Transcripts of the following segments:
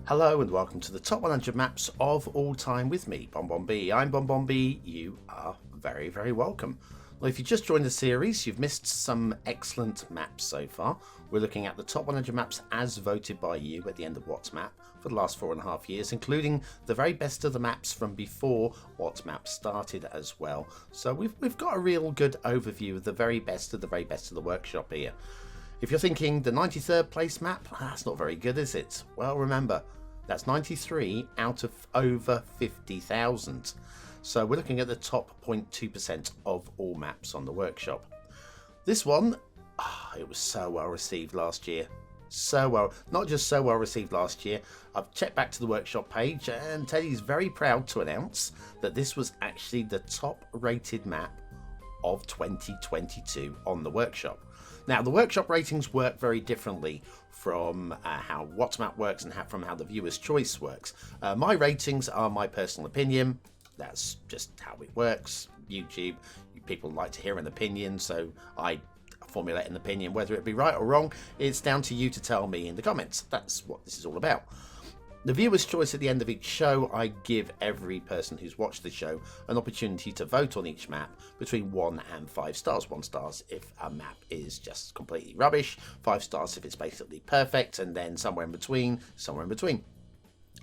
Hello and welcome to the top 100 maps of all time with me, BonBonB. I'm BonBonB. You are very, very welcome. Well, if you just joined the series, you've missed some excellent maps so far. We're looking at the top 100 maps as voted by you at the end of What's Map for the last 4.5 years, including the very best of the maps from before What's Map started as well. So we've got a real good overview of the very best of the very best of the workshop here. If you're thinking the 93rd place map, that's not very good, is it? Well, remember, that's 93 out of over 50,000. So we're looking at the top 0.2% of all maps on the workshop. This one, it was so well received last year. So well, not just so well received last year. I've checked back to the workshop page and Teddy's very proud to announce that this was actually the top rated map of 2022 on the workshop. Now, the workshop ratings work very differently from how What's Map works and from how the viewer's choice works. My ratings are my personal opinion. That's just how it works. YouTube, people like to hear an opinion, so I formulate an opinion. Whether it be right or wrong, it's down to you to tell me in the comments. That's what this is all about. The viewer's choice at the end of each show, I give every person who's watched the show an opportunity to vote on each map between 1 and 5 stars. 1 star if a map is just completely rubbish, 5 stars if it's basically perfect, and then somewhere in between.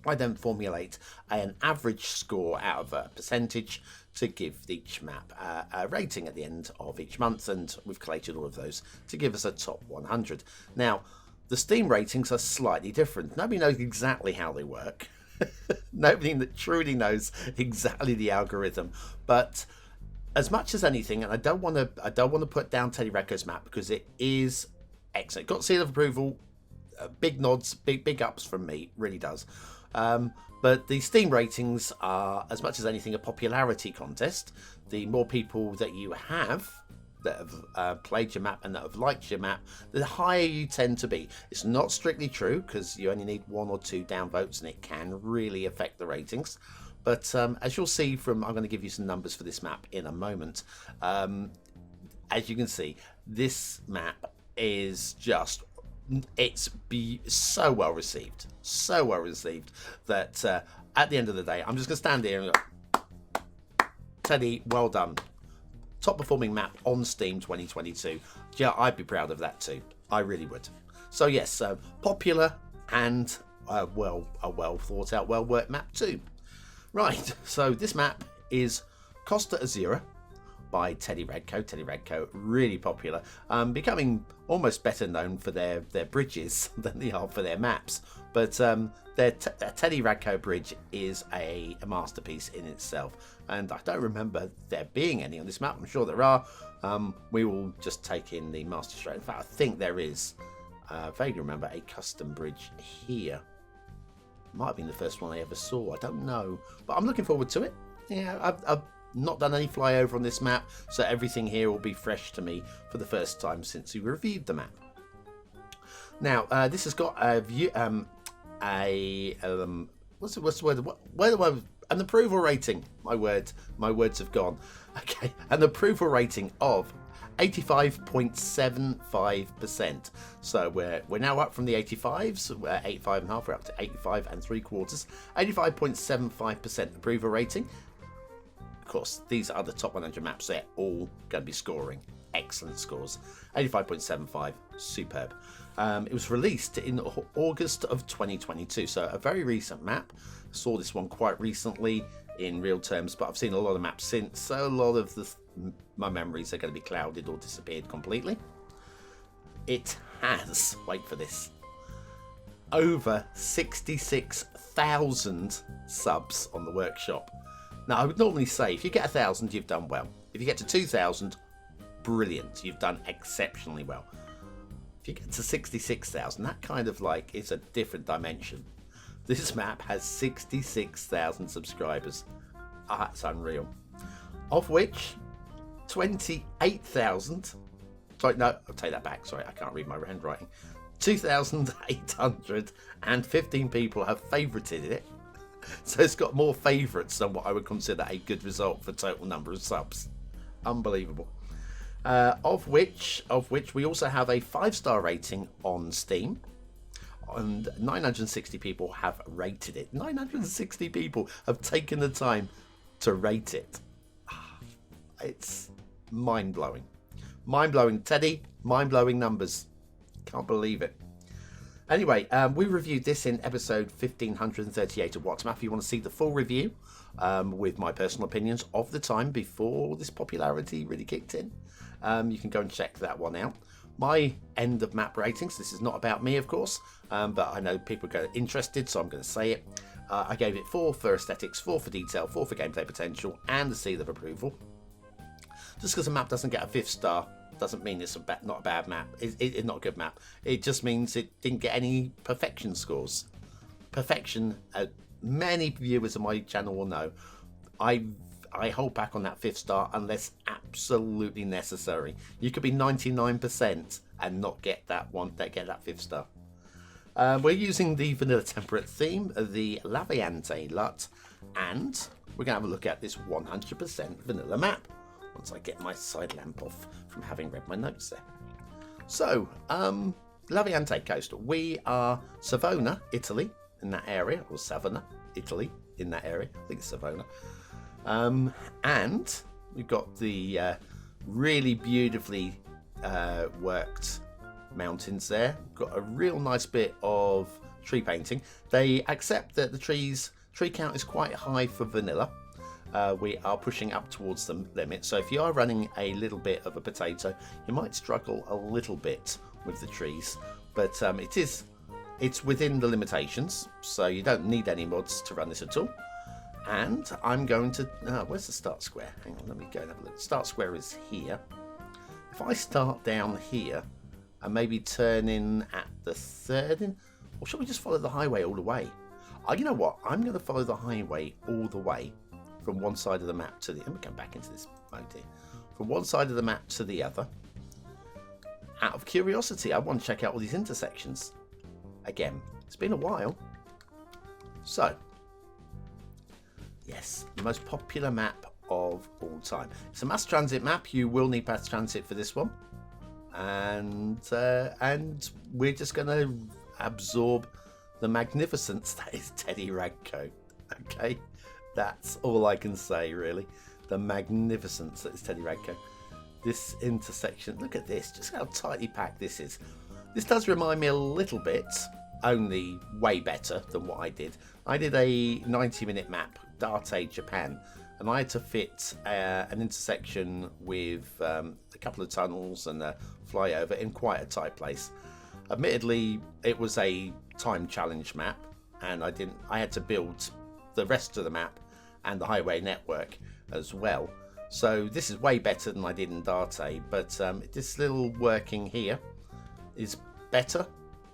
I then formulate an average score out of a percentage to give each map a rating at the end of each month, and we've collated all of those to give us a top 100. Now, the Steam ratings are slightly different. Nobody knows exactly how they work. Nobody truly knows exactly the algorithm. But as much as anything, and I don't want to put down Teddy Radko's map because it is excellent. Got seal of approval, big nods, big ups from me. Really does. But the Steam ratings are, as much as anything, a popularity contest. The more people that you have that have played your map and that have liked your map, the higher you tend to be. It's not strictly true because you only need 1 or 2 downvotes and it can really affect the ratings. But as you'll see from, I'm going to give you some numbers for this map in a moment. As you can see, this map is just, it's so well received that at the end of the day, I'm just going to stand here and go, Teddy, well done. Top performing map on Steam 2022. Yeah, I'd be proud of that too. I really would. So yes, popular and a well thought out, well worked map too. Right, so this map is Costa Azzurra by Teddy Radko. Teddy Radko, really popular, becoming almost better known for their bridges than they are for their maps. But their Teddy Radko bridge is a masterpiece in itself, and I don't remember there being any on this map. I'm sure there are. We will just take in the master stroke. In fact, I think there is. Vaguely remember a custom bridge here. Might have been the first one I ever saw. I don't know, but I'm looking forward to it. Yeah, I've not done any flyover on this map, so everything here will be fresh to me for the first time since we reviewed the map. Now, this has got a view, what's the word? An approval rating. My words have gone. Okay, an approval rating of 85.75%. So we're now up from the 85s. We're 85.5. We're up to 85 3/4. 85.75% approval rating. Of course, these are the top 100 maps. They're all going to be scoring excellent scores. 85.75, superb. It was released in August of 2022, so a very recent map. Saw this one quite recently in real terms, but I've seen a lot of maps since, so a lot of my memories are going to be clouded or disappeared completely. It has, wait for this, over 66,000 subs on the workshop. Now, I would normally say if you get 1,000, you've done well. If you get to 2,000, brilliant. You've done exceptionally well. If you get to 66,000, that kind of like is a different dimension. This map has 66,000 subscribers. That's unreal. Of which 28,000. Sorry, no, I'll take that back. Sorry, I can't read my handwriting. 2,815 people have favorited it. So it's got more favourites than what I would consider a good result for total number of subs. Unbelievable. Of which we also have a 5-star rating on Steam and 960 people have rated it. 960 people have taken the time to rate it. It's mind-blowing. Mind-blowing, Teddy. Mind-blowing numbers. Can't believe it. Anyway, we reviewed this in episode 1538 of WhatsApp. If you want to see the full review with my personal opinions of the time before this popularity really kicked in, you can go and check that one out. My end of map ratings, this is not about me, of course, but I know people are interested, so I'm going to say it. I gave it 4 for aesthetics, 4 for detail, 4 for gameplay potential, and the seal of approval. Just because a map doesn't get a 5th star doesn't mean it's not a bad map. It's not a good map. It just means it didn't get any perfection scores. Perfection, many viewers of my channel will know, I hold back on that 5th star unless absolutely necessary. You could be 99% and not get that 5th star. We're using the vanilla temperate theme of the Laviante LUT, and we're going to have a look at this 100% vanilla map once I get my side lamp off from having read my notes there. So, Laviante Coast. We are Savona, Italy, in that area, or Savona, Italy, in that area. I think it's Savona. And we've got the really beautifully worked mountains there. Got a real nice bit of tree painting. They accept that the tree count is quite high for vanilla. We are pushing up towards the limit, so if you are running a little bit of a potato, you might struggle a little bit with the trees, but it's within the limitations, so you don't need any mods to run this at all. And I'm going to where's the start square? Hang on, let me go and have a look. Start square is here. If I start down here and maybe turn in at the 3rd in, or should we just follow the highway all the way? You know what, I'm going to follow the highway all the way from one side of the map to the... Let me go back into this mode here. From one side of the map to the other. Out of curiosity, I want to check out all these intersections. Again, it's been a while. So, yes, the most popular map of all time. It's a mass transit map. You will need mass transit for this one. And we're just going to absorb the magnificence that is Teddy Radko. Okay? That's all I can say, really. The magnificence that is Teddy Radko. This intersection, look at this, just how tightly packed this is. This does remind me a little bit, only way better than what I did. I did a 90-minute map, Date, Japan, and I had to fit an intersection with a couple of tunnels and a flyover in quite a tight place. Admittedly, it was a time challenge map, and I had to build the rest of the map and the highway network as well. So this is way better than I did in Date, but this little working here is better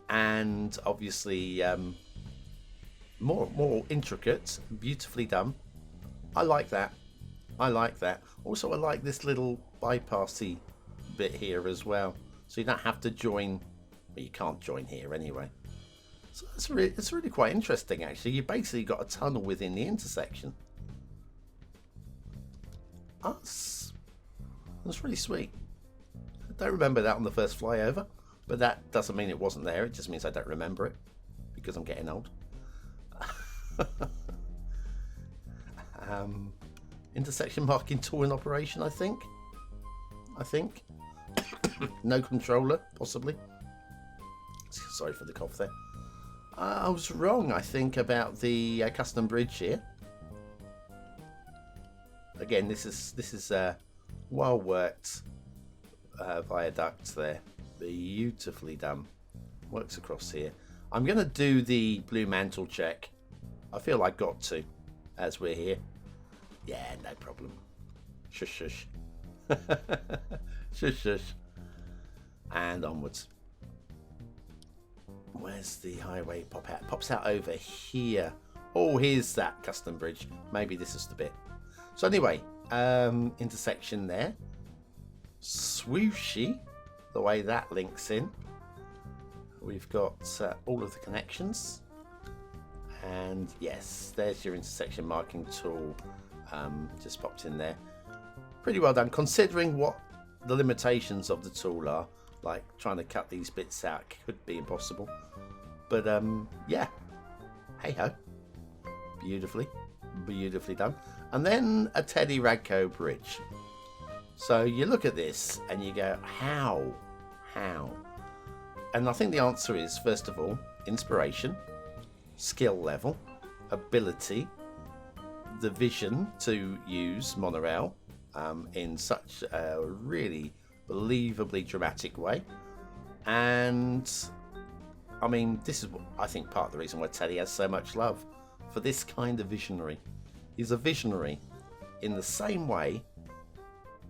and obviously more intricate, beautifully done. I like that. Also, I like this little bypassy bit here as well, so you don't have to join. Well, you can't join here anyway. So it's really quite interesting, actually. You basically got a tunnel within the intersection. That's really sweet. I don't remember that on the first flyover, but that doesn't mean it wasn't there. It just means I don't remember it because I'm getting old. Intersection marking tool in operation, I think. No controller, possibly. Sorry for the cough there. I was wrong, I think, about the custom bridge here. Again, this is well worked viaduct there, beautifully done. Works across here. I'm going to do the blue mantle check. I feel I got to, as we're here. Yeah, no problem. Shush, shush. Shush, shush. And onwards. Where's the highway pop out? It pops out over here. Oh, here's that custom bridge. Maybe this is the bit. So anyway, intersection there. Swooshy, the way that links in. We've got all of the connections. And yes, there's your intersection marking tool. Just popped in there. Pretty well done, considering what the limitations of the tool are. Like trying to cut these bits out could be impossible. But yeah, hey ho, beautifully done. And then a Teddy Radko bridge. So you look at this and you go, how? And I think the answer is, first of all, inspiration, skill level, ability, the vision to use monorail in such a really believably dramatic way. And I mean, this is, I think, part of the reason why Teddy has so much love for this kind of visionary. He's a visionary in the same way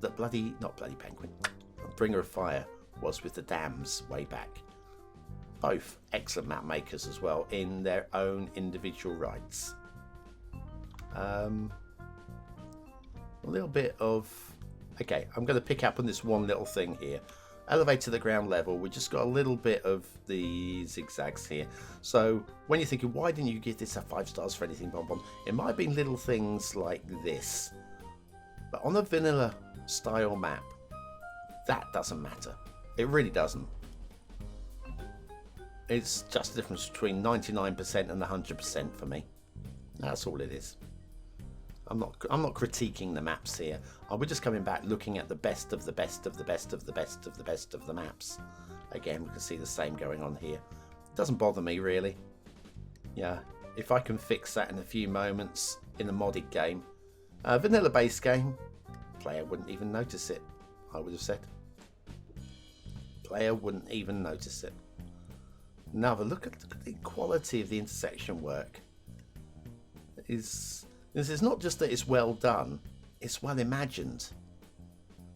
that not Bloody Penguin, Bringer of Fire was with the dams way back. Both excellent map makers as well in their own individual rights. A little bit of... Okay, I'm going to pick up on this one little thing here. Elevate to the ground level. We just got a little bit of the zigzags here. So when you're thinking, why didn't you give this a 5 stars for anything, BonBon? It might have been little things like this. But on a vanilla style map, that doesn't matter. It really doesn't. It's just the difference between 99% and 100% for me. That's all it is. I'm not critiquing the maps here. We're just coming back looking at the best of the best of the best of the best of the best of the maps. Again, we can see the same going on here. It doesn't bother me really. Yeah, if I can fix that in a few moments in a modded game. Vanilla base game, player wouldn't even notice it, I would have said. Player wouldn't even notice it. Now look at the quality of the intersection work. This is not just that it's well done, it's well imagined.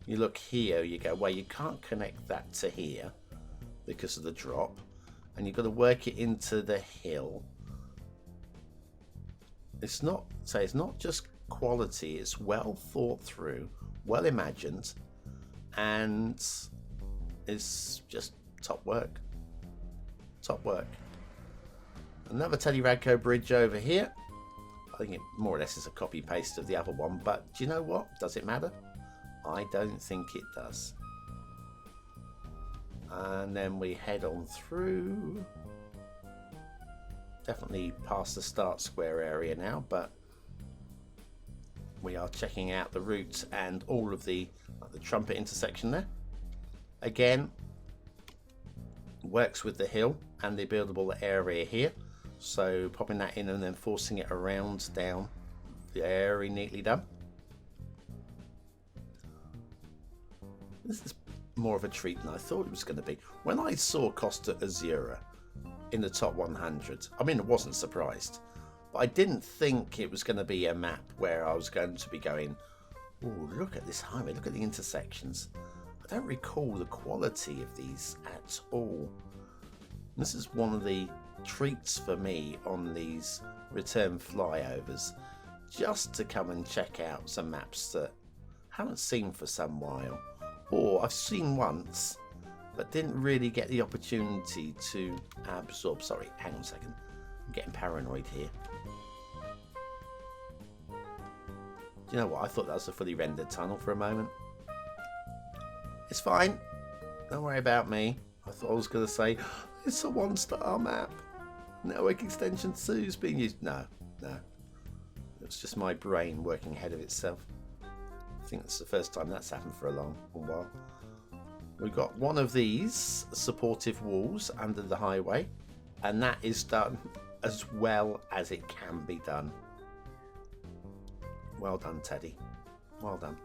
You look here, you go, well, you can't connect that to here because of the drop, and you've got to work it into the hill. It's not just quality, it's well thought through, well imagined, and it's just top work. Top work. Another Teddy Radko bridge over here. I think it more or less is a copy paste of the other one, but do you know what? Does it matter? I don't think it does. And then we head on through. Definitely past the start square area now, but we are checking out the route and all of the trumpet intersection there. Again, works with the hill and the buildable area here. So popping that in and then forcing it around down, very neatly done. This is more of a treat than I thought it was going to be. When I saw Costa Azzurra in the top 100, I mean, I wasn't surprised, but I didn't think it was going to be a map where I was going to be going, oh, look at this highway, look at the intersections. I don't recall the quality of these at all. This is one of the treats for me on these return flyovers, just to come and check out some maps that I haven't seen for some while, or I've seen once but didn't really get the opportunity to absorb. Sorry, hang on a second, I'm getting paranoid here. Do you know what, I thought that was a fully rendered tunnel for a moment. It's fine, don't worry about me. I thought I was going to say it's a 1-star map, network extension 2's being used. No, it's just my brain working ahead of itself. I think that's the first time that's happened for a long while. We've got one of these supportive walls under the highway, and that is done as well as it can be done. Well done, Teddy, well done.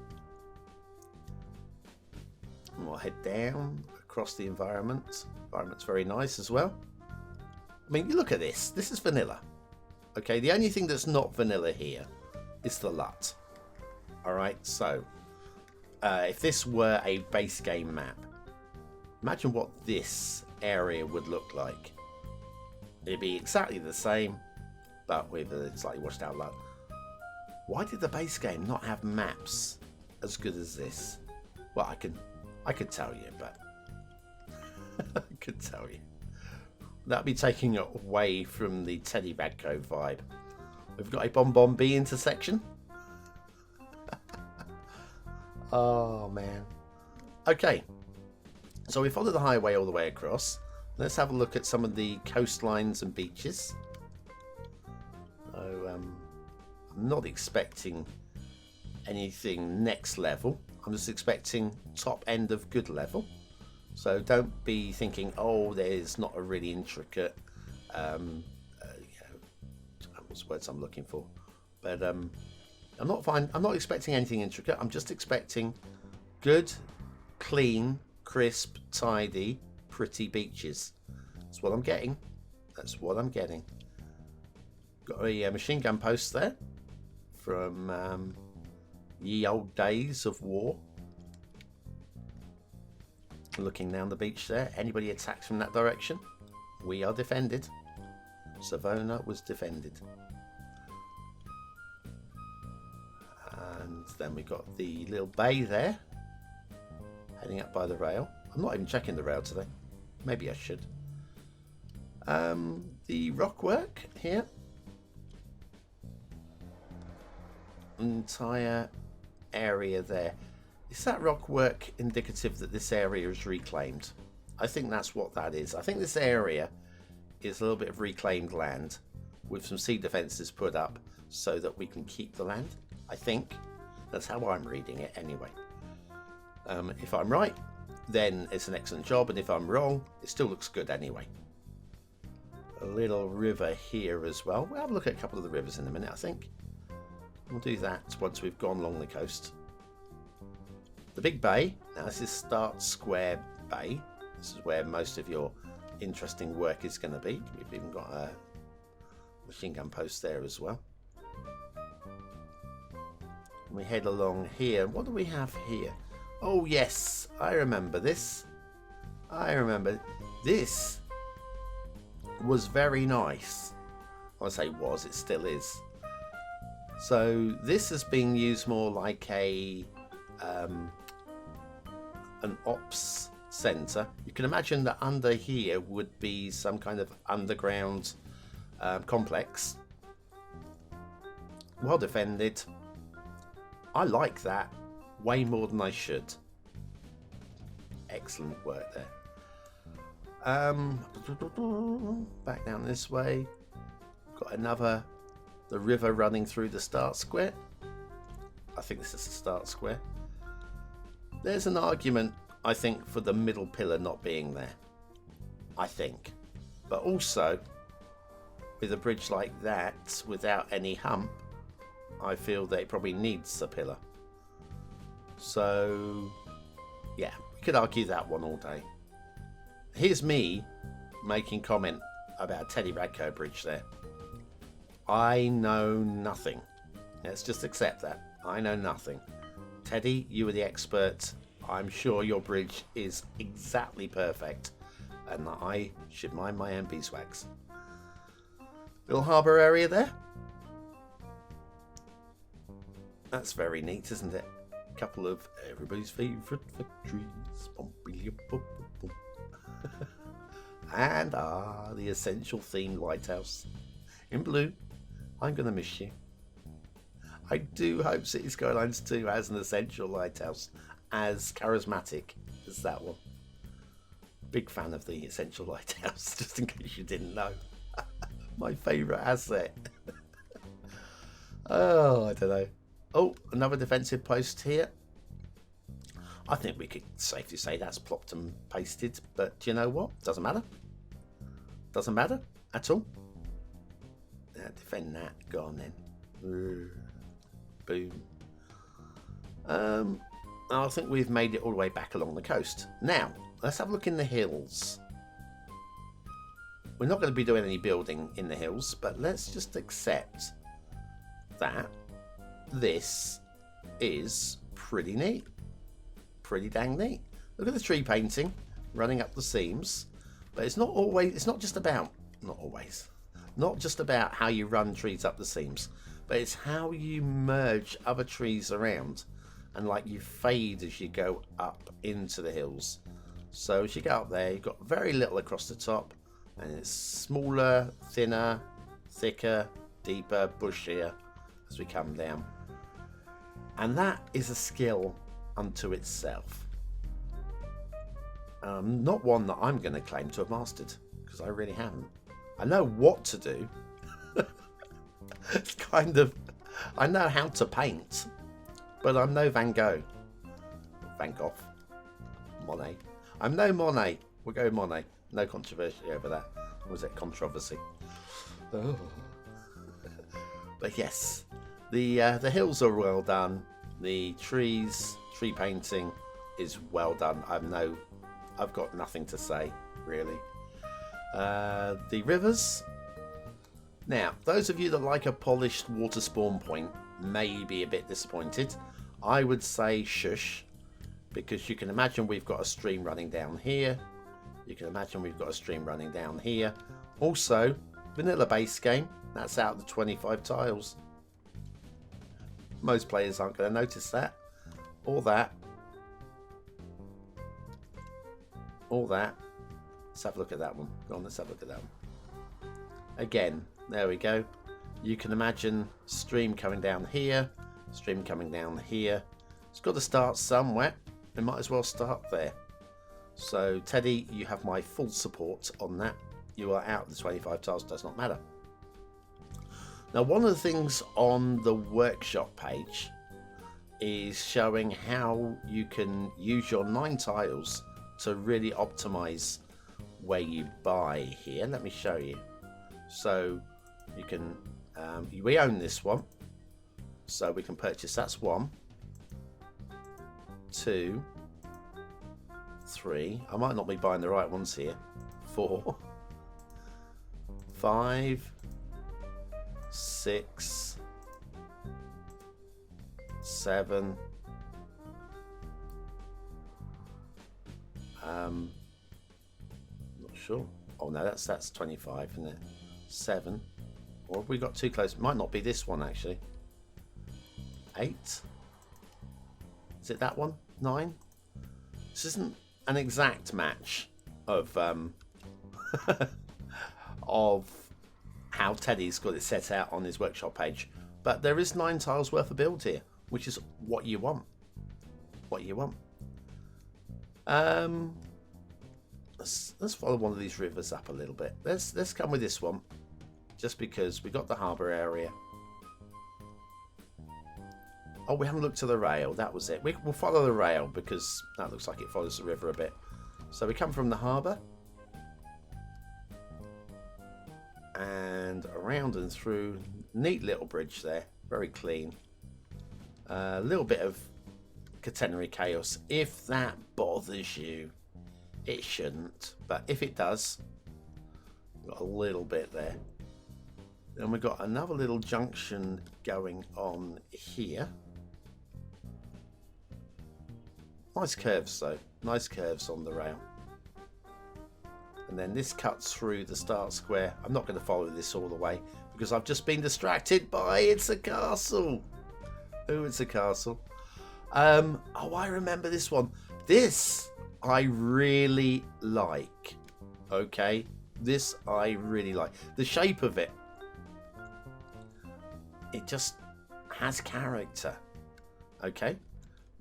And we'll head down across the environment. Environment's very nice as well. I mean, you look at this. This is vanilla. Okay, the only thing that's not vanilla here is the LUT. Alright, so if this were a base game map, imagine what this area would look like. It'd be exactly the same, but with a slightly washed out LUT. Why did the base game not have maps as good as this? Well, I could tell you, but I could tell you. That'd be taking it away from the Teddy Radko vibe. We've got a BonBonB intersection. Oh man. Okay, so we follow the highway all the way across. let's have a look at some of the coastlines and beaches. So I'm not expecting anything next level. I'm just expecting top end of good level. So don't be thinking, oh, there's not a really intricate, what's the words I'm looking for? But I'm not expecting anything intricate. I'm just expecting good, clean, crisp, tidy, pretty beaches. That's what I'm getting. That's what I'm getting. Got a machine gun post there from ye old days of war. Looking down the beach there. Anybody attacks from that direction, we are defended. Savona was defended. And then we got the little bay there, heading up by the rail. I'm not even checking the rail today. Maybe I should. The rock work here. Entire area there. Is that rock work indicative that this area is reclaimed? I think that's what that is. I think this area is a little bit of reclaimed land with some sea defences put up so that we can keep the land. I think that's how I'm reading it anyway. If I'm right, then it's an excellent job, and if I'm wrong, it still looks good anyway. A little river here as well. We'll have a look at a couple of the rivers in a minute, I think. We'll do that once we've gone along the coast. The big bay. Now this is Start Square Bay. This is where most of your interesting work is going to be. We've even got a machine gun post there as well. And we head along here. What do we have here? Oh yes, I remember this. I remember this was very nice. I say was, it still is. So this has been used more like a an ops center. You can imagine that under here would be some kind of underground complex. Well defended. I like that way more than I should. Excellent work there. Back down this way. Got another, the river running through the start square. I think this is the start square. There's an argument, I think, for the middle pillar not being there. I think. But also, with a bridge like that, without any hump, I feel that it probably needs a pillar. So, yeah, we could argue that one all day. Here's me making comment about Teddy Radko Bridge there. I know nothing. Let's just accept that. I know nothing. Teddy, you are the expert. I'm sure your bridge is exactly perfect, and that I should mind my own beeswax. Little harbour area there. That's very neat, isn't it? A couple of everybody's favourite factories. And the essential themed lighthouse in blue. I'm going to miss you. I do hope Cities Skylines 2 has an essential lighthouse as charismatic as that one. Big fan of the essential lighthouse, just in case you didn't know. My favourite asset. Oh, I don't know. Oh, another defensive post here. I think we could safely say that's plopped and pasted, but do you know what? Doesn't matter. Doesn't matter at all. Defend that. Go on then. Boom. I think we've made it all the way back along the coast. Now, let's have a look in the hills. We're not going to be doing any building in the hills, but let's just accept that this is pretty neat. Pretty dang neat. Look at the tree painting running up the seams. But it's not just about how you run trees up the seams, but it's how you merge other trees around and like you fade as you go up into the hills. So as you go up there, you've got very little across the top, and it's smaller, thinner, thicker, deeper, bushier as we come down. And that is a skill unto itself. Not one that I'm going to claim to have mastered, because I really haven't. I know what to do. It's kind of... I know how to paint, but I'm no Van Gogh. Van Gogh. Monet. I'm no Monet. We'll go Monet. No controversy over that. Or was it controversy? Oh. But yes, the hills are well done. The tree painting is well done. I've got nothing to say really. The rivers. Now, those of you that like a polished water spawn point may be a bit disappointed. I would say shush, because you can imagine we've got a stream running down here. You can imagine we've got a stream running down here. Also, vanilla base game, that's out the 25 tiles. Most players aren't going to notice that. Or that. Or that. Let's have a look at that one. Go on, let's have a look at that one. Again, there we go. You can imagine stream coming down here, stream coming down here. It's got to start somewhere. It might as well start there. So Teddy, you have my full support on that. You are out. The 25 tiles does not matter. Now, one of the things on the workshop page is showing how you can use your 9 tiles to really optimize where you buy here. Let me show you. So you can we own this one, so we can purchase. That's 1, 2, 3. I might not be buying the right ones here. 4, 5, 6, 7. Not sure. Oh no, that's 25, isn't it? 7. Or have we got too close? Might not be this one actually. 8. Is it that one? 9. This isn't an exact match of of how Teddy's got it set out on his workshop page, but there is 9 tiles worth of build here, which is what you want. What you want. Let's follow one of these rivers up a little bit. Let's come with this one, just because we got the harbour area. Oh, we haven't looked to the rail. That was it. We'll follow the rail because that looks like it follows the river a bit. So we come from the harbour and around and through. Neat little bridge there. Very clean. A little bit of catenary chaos. If that bothers you, it shouldn't. But if it does, got a little bit there. Then we've got another little junction going on here. Nice curves though. Nice curves on the rail. And then this cuts through the start square. I'm not going to follow this all the way because I've just been distracted by it's a castle. Oh, it's a castle. Oh, I remember this one. This I really like. Okay, this I really like. The shape of it. It just has character. Okay,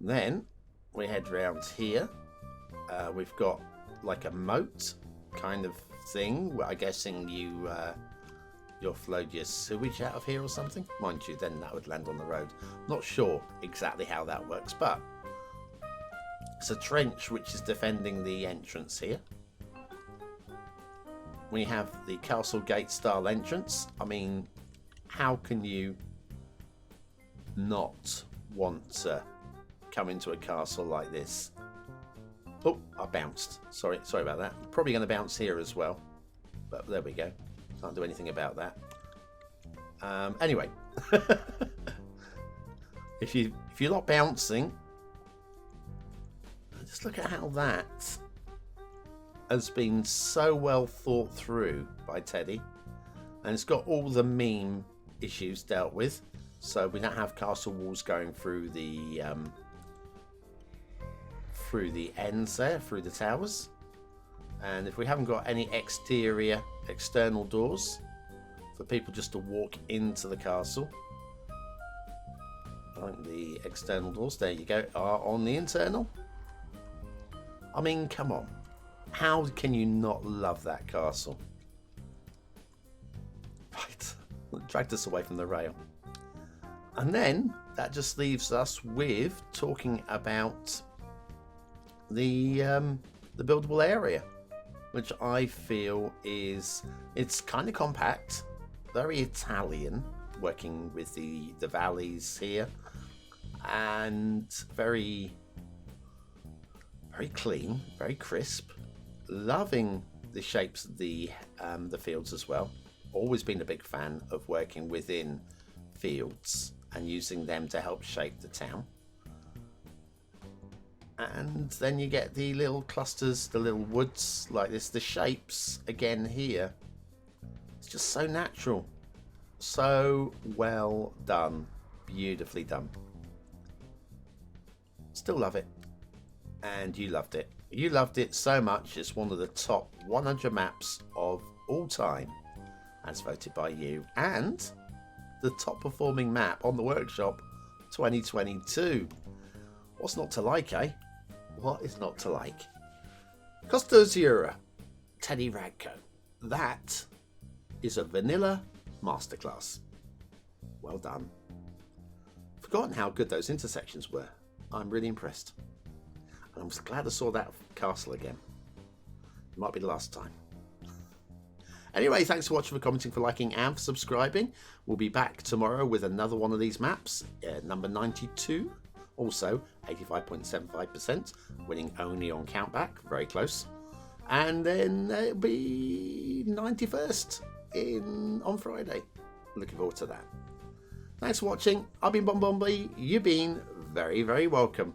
then we head round here. We've got like a moat kind of thing. I'm guessing you'll flow your sewage out of here or something. Mind you, then that would land on the road. Not sure exactly how that works, but it's a trench which is defending the entrance here. We have the castle gate style entrance. I mean, how can you not want to come into a castle like this? Oh, I bounced. Sorry about that. Probably going to bounce here as well, but there we go. Can't do anything about that. Anyway, if you're not bouncing, just look at how that has been so well thought through by Teddy, and it's got all the meme issues dealt with. So we don't have castle walls going through the ends there, through the towers. And if we haven't got any external doors for people just to walk into the castle, I think the external doors, there you go, are on the internal. I mean, come on. How can you not love that castle? Right, dragged us away from the rail. And then that just leaves us with talking about the buildable area, which I feel it's kind of compact, very Italian, working with the valleys here, and very clean, very crisp. Loving the shapes of the fields as well. Always been a big fan of working within fields and using them to help shape the town. And then you get the little clusters, the little woods like this, the shapes again here. It's just so natural, so well done, beautifully done. Still love it, and you loved it. You loved it so much, it's one of the top 100 maps of all time, as voted by you, and the top performing map on the workshop 2022. What's not to like, eh? What is not to like? Costa Azzurra, Teddy Radko. That is a vanilla masterclass. Well done. Forgotten how good those intersections were. I'm really impressed. And I'm glad I saw that castle again. It might be the last time. Anyway, thanks for watching, for commenting, for liking, and for subscribing. We'll be back tomorrow with another one of these maps, number 92. Also, 85.75%, winning only on countback, very close. And then it'll be 91st on Friday. Looking forward to that. Thanks for watching. I've been BonBonB. You've been very, very welcome.